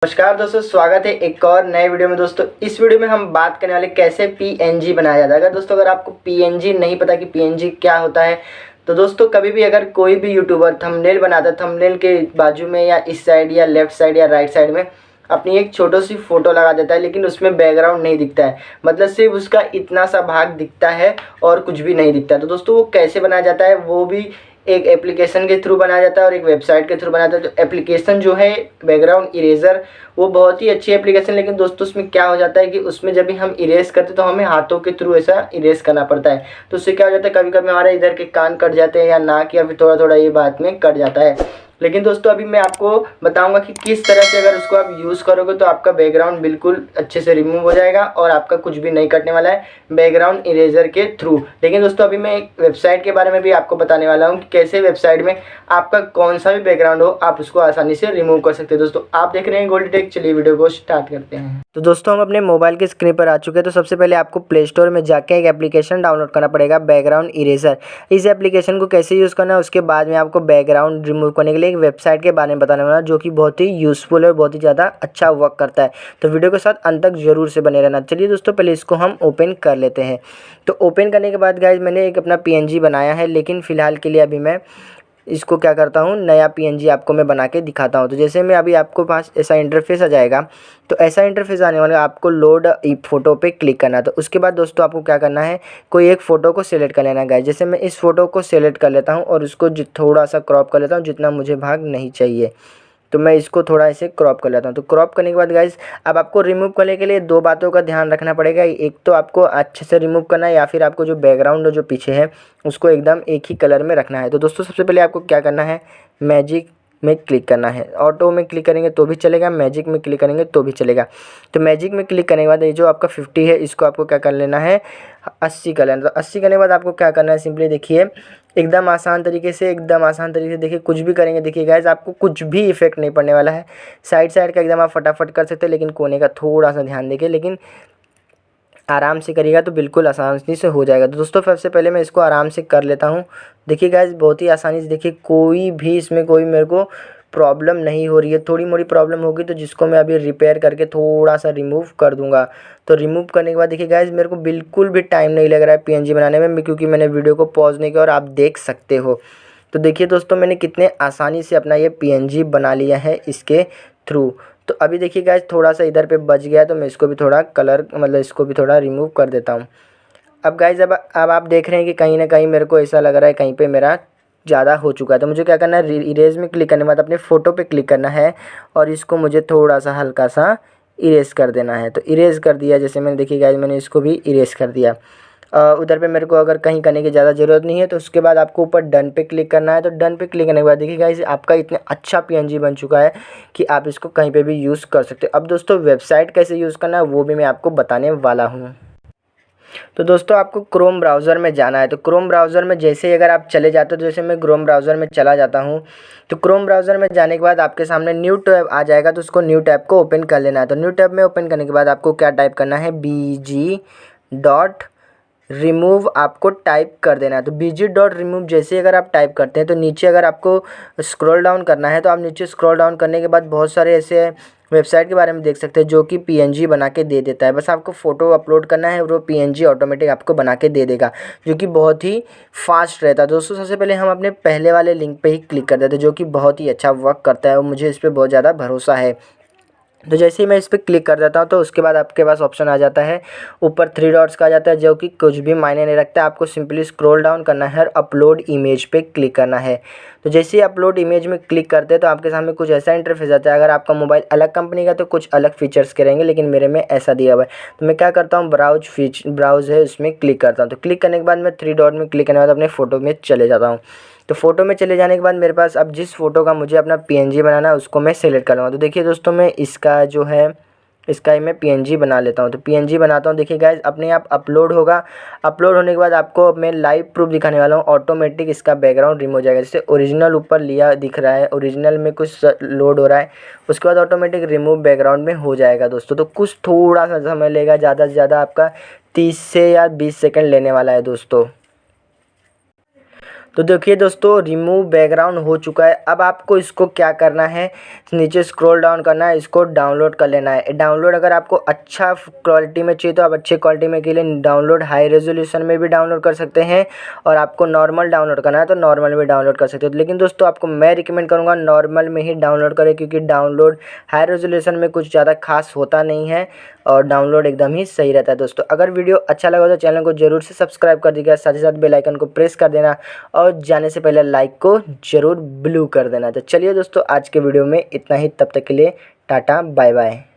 नमस्कार दोस्तों, स्वागत है एक और नए वीडियो में। दोस्तों इस वीडियो में हम बात करने वाले कैसे पीएनजी बनाया जाता है। अगर दोस्तों अगर आपको पीएनजी नहीं पता कि पीएनजी क्या होता है, तो दोस्तों कभी भी अगर कोई भी यूट्यूबर थंबनेल बनाता है, थंबनेल के बाजू में या इस साइड या लेफ्ट साइड या राइट साइड में अपनी एक छोटी सी फोटो लगा देता है, लेकिन उसमें बैकग्राउंड नहीं दिखता है, मतलब सिर्फ उसका इतना सा भाग दिखता है और कुछ भी नहीं दिखता है। तो दोस्तों वो कैसे बनाया जाता है, वो भी एक एप्लीकेशन के थ्रू बनाया जाता है और एक वेबसाइट के थ्रू बनाया जाता है। तो एप्लीकेशन जो है बैकग्राउंड इरेजर, वो बहुत ही अच्छी एप्लीकेशन, लेकिन दोस्तों उसमें क्या हो जाता है कि उसमें जब भी हम इरेज करते हैं तो हमें हाथों के थ्रू ऐसा इरेज करना पड़ता है। तो उससे क्या हो जाता है, कभी कभी हमारे इधर के कान कट जाते हैं या नाक या फिर थोड़ा थोड़ा ये बात में कट जाता है। लेकिन दोस्तों अभी मैं आपको बताऊंगा कि किस तरह से अगर उसको आप यूज़ करोगे तो आपका बैकग्राउंड बिल्कुल अच्छे से रिमूव हो जाएगा और आपका कुछ भी नहीं कटने वाला है बैकग्राउंड इरेजर के थ्रू। लेकिन दोस्तों अभी मैं एक वेबसाइट के बारे में भी आपको बताने वाला हूँ कि कैसे वेबसाइट में आपका कौन सा भी बैकग्राउंड हो आप उसको आसानी से रिमूव कर सकते हैं। दोस्तों आप देख रहे हैं गोल्डी टेक, चलिए वीडियो को स्टार्ट करते हैं। तो दोस्तों हम अपने मोबाइल के स्क्रीन पर आ चुके हैं। तो सबसे पहले आपको प्ले स्टोर में जाके एक एप्लीकेशन डाउनलोड करना पड़ेगा, बैकग्राउंड इरेजर। इस एप्लीकेशन को कैसे यूज़ करना है उसके बाद में आपको बैकग्राउंड रिमूव करने के लिए एक वेबसाइट के बारे में बताने वाला जो कि बहुत ही यूज़फुल है और बहुत ही ज़्यादा अच्छा वर्क करता है। तो वीडियो के साथ अंत तक जरूर से बने रहना। चलिए दोस्तों पहले इसको हम ओपन कर लेते हैं। तो ओपन करने के बाद गाइज मैंने एक अपना पीएनजी बनाया है, लेकिन फ़िलहाल के लिए अभी मैं इसको क्या करता हूँ, नया पीएनजी आपको मैं बना के दिखाता हूँ। तो जैसे मैं अभी आपको पास ऐसा इंटरफेस आ जाएगा, तो ऐसा इंटरफेस आने वाला आपको लोड फ़ोटो पे क्लिक करना है। तो उसके बाद दोस्तों आपको क्या करना है, कोई एक फ़ोटो को सिलेक्ट कर लेना है गाइस। जैसे मैं इस फ़ोटो को सिलेक्ट कर लेता हूँ और उसको थोड़ा सा क्रॉप कर लेता हूँ, जितना मुझे भाग नहीं चाहिए। तो मैं इसको थोड़ा ऐसे क्रॉप कर लेता हूँ। तो क्रॉप करने के बाद गाइस अब आपको रिमूव करने के लिए दो बातों का ध्यान रखना पड़ेगा। एक तो आपको अच्छे से रिमूव करना है, या फिर आपको जो बैकग्राउंड जो पीछे है उसको एकदम एक ही कलर में रखना है। तो दोस्तों सबसे पहले आपको क्या करना है, मैजिक में क्लिक करना है। ऑटो में क्लिक करेंगे तो भी चलेगा, मैजिक में क्लिक करेंगे तो भी चलेगा। तो मैजिक में क्लिक करने के बाद ये जो आपका 50 है इसको आपको क्या कर लेना है, 80 कर लेना। तो 80 करने के बाद आपको क्या करना है, सिंपली देखिए एकदम आसान तरीके से, देखिए कुछ भी करेंगे देखिए गाइस आपको कुछ भी इफेक्ट नहीं पड़ने वाला है। साइड साइड का एकदम आप फटाफट कर सकते हैं, लेकिन कोने का थोड़ा सा ध्यान देखिए, लेकिन आराम से करिएगा तो बिल्कुल आसानी से हो जाएगा। तो दोस्तों सबसे पहले मैं इसको आराम से कर लेता हूँ। देखिए गाइस बहुत ही आसानी से, देखिए कोई भी इसमें कोई मेरे को प्रॉब्लम नहीं हो रही है। थोड़ी मोड़ी प्रॉब्लम होगी तो जिसको मैं अभी रिपेयर करके थोड़ा सा रिमूव कर दूंगा। तो रिमूव करने के बाद देखिए गाइस मेरे को बिल्कुल भी टाइम नहीं लग रहा है पीएनजी बनाने में, क्योंकि मैंने वीडियो को पॉज नहीं किया और आप देख सकते हो। तो देखिए दोस्तों मैंने कितने आसानी से अपना ये पीएनजी बना लिया है इसके थ्रू। तो अभी देखिए गाइस थोड़ा सा इधर पे बच गया, तो मैं इसको भी थोड़ा कलर मतलब इसको भी थोड़ा रिमूव कर देता हूँ। अब गाइस अब आप देख रहे हैं कि कहीं ना कहीं मेरे को ऐसा लग रहा है कहीं पे मेरा ज़्यादा हो चुका है। तो मुझे क्या करना है, इरेज में क्लिक करने के बाद अपने फ़ोटो पे क्लिक करना है और इसको मुझे थोड़ा सा हल्का सा इरेज कर देना है। तो इरेज कर दिया, जैसे मैंने देखिए गाइस मैंने इसको भी इरेज कर दिया। उधर पे मेरे को अगर कहीं करने की ज़्यादा ज़रूरत नहीं है, तो उसके बाद आपको ऊपर डन पे क्लिक करना है। तो डन पे क्लिक करने के बाद देखिए गाइस आपका इतना अच्छा पीएनजी बन चुका है कि आप इसको कहीं पे भी यूज़ कर सकते हो। अब दोस्तों वेबसाइट कैसे यूज़ करना है वो भी मैं आपको बताने वाला हूँ। तो दोस्तों आपको क्रोम ब्राउज़र में जाना है। तो क्रोम ब्राउज़र में जैसे ही अगर आप चले जाते हो, तो जैसे मैं क्रोम ब्राउज़र में चला जाता हूँ, तो क्रोम ब्राउज़र में जाने के बाद आपके सामने न्यू टैब आ जाएगा। तो उसको न्यू टैब को ओपन कर लेना है। तो न्यू टैब में ओपन करने के बाद आपको क्या टाइप करना है, bg.remove आपको टाइप कर देना है। तो bg.remove जैसे अगर आप टाइप करते हैं तो नीचे अगर आपको स्क्रॉल डाउन करना है, तो आप नीचे स्क्रॉल डाउन करने के बाद बहुत सारे ऐसे वेबसाइट के बारे में देख सकते हैं जो कि पीएनजी बना के दे देता है। बस आपको फ़ोटो अपलोड करना है और वो पीएनजी ऑटोमेटिक आपको बना के दे देगा, जो कि बहुत ही फास्ट रहता है। दोस्तों सबसे पहले हम अपने पहले वाले लिंक पे ही क्लिक कर देते हैं, जो कि बहुत ही अच्छा वर्क करता है और मुझे इस पर बहुत ज़्यादा भरोसा है। तो जैसे ही मैं इस पर क्लिक कर देता हूँ, तो उसके बाद आपके पास ऑप्शन आ जाता है, ऊपर 3 डॉट्स का आ जाता है, जो कि कुछ भी मायने नहीं रखता है। आपको सिंपली स्क्रॉल डाउन करना है और अपलोड इमेज पे क्लिक करना है। तो जैसे ही अपलोड इमेज में क्लिक करते हैं तो आपके सामने कुछ ऐसा इंटरफेस आता है। अगर आपका मोबाइल अलग कंपनी का तो कुछ अलग फीचर्स के रहेंगे, लेकिन मेरे में ऐसा दिया हुआ है। तो मैं क्या करता हूँ, ब्राउज है उसमें क्लिक करता हूँ। तो क्लिक करने के बाद मैं 3 डॉट में क्लिक करने के बाद अपने फ़ोटो में चले जाता हूँ। तो फ़ोटो में चले जाने के बाद मेरे पास अब जिस फ़ोटो का मुझे अपना पीएनजी बनाना है उसको मैं सेलेक्ट कर लूँगा। तो देखिए दोस्तों मैं इसका जो है इसका ही मैं पीएनजी बना लेता हूँ। तो पीएनजी बनाता हूँ, देखिए गाइस अपने आप अपलोड होगा। अपलोड होने के बाद आपको मैं लाइव प्रूफ दिखाने वाला हूँ, ऑटोमेटिक इसका बैकग्राउंड रिमूव हो जाएगा। जैसे ओरिजिनल ऊपर लिया दिख रहा है, ओरिजिनल में कुछ लोड हो रहा है, उसके बाद ऑटोमेटिक रिमूव बैकग्राउंड में हो जाएगा दोस्तों। तो कुछ थोड़ा सा समय लेगा, ज़्यादा से ज़्यादा आपका 30 से या 20 सेकेंड लेने वाला है दोस्तों। तो देखिए दोस्तों रिमूव बैकग्राउंड हो चुका है। अब आपको इसको क्या करना है, नीचे स्क्रॉल डाउन करना है, इसको डाउनलोड कर लेना है। डाउनलोड अगर आपको अच्छा क्वालिटी में चाहिए तो आप अच्छे क्वालिटी में के लिए डाउनलोड हाई रेजोल्यूशन में भी डाउनलोड कर सकते हैं, और आपको नॉर्मल डाउनलोड करना है तो नॉर्मल में डाउनलोड कर सकते हो। लेकिन दोस्तों आपको मैं रिकमेंड करूँगा नॉर्मल में ही डाउनलोड करें, क्योंकि डाउनलोड हाई रेजोल्यूशन में कुछ ज़्यादा खास होता नहीं है और डाउनलोड एकदम ही सही रहता है। दोस्तों अगर वीडियो अच्छा लगा तो चैनल को जरूर से सब्सक्राइब कर दीजिएगा, साथ ही साथ बेल आइकन को प्रेस कर देना और जाने से पहले लाइक को जरूर ब्लू कर देना। तो चलिए दोस्तों आज के वीडियो में इतना ही, तब तक के लिए टाटा बाय बाय।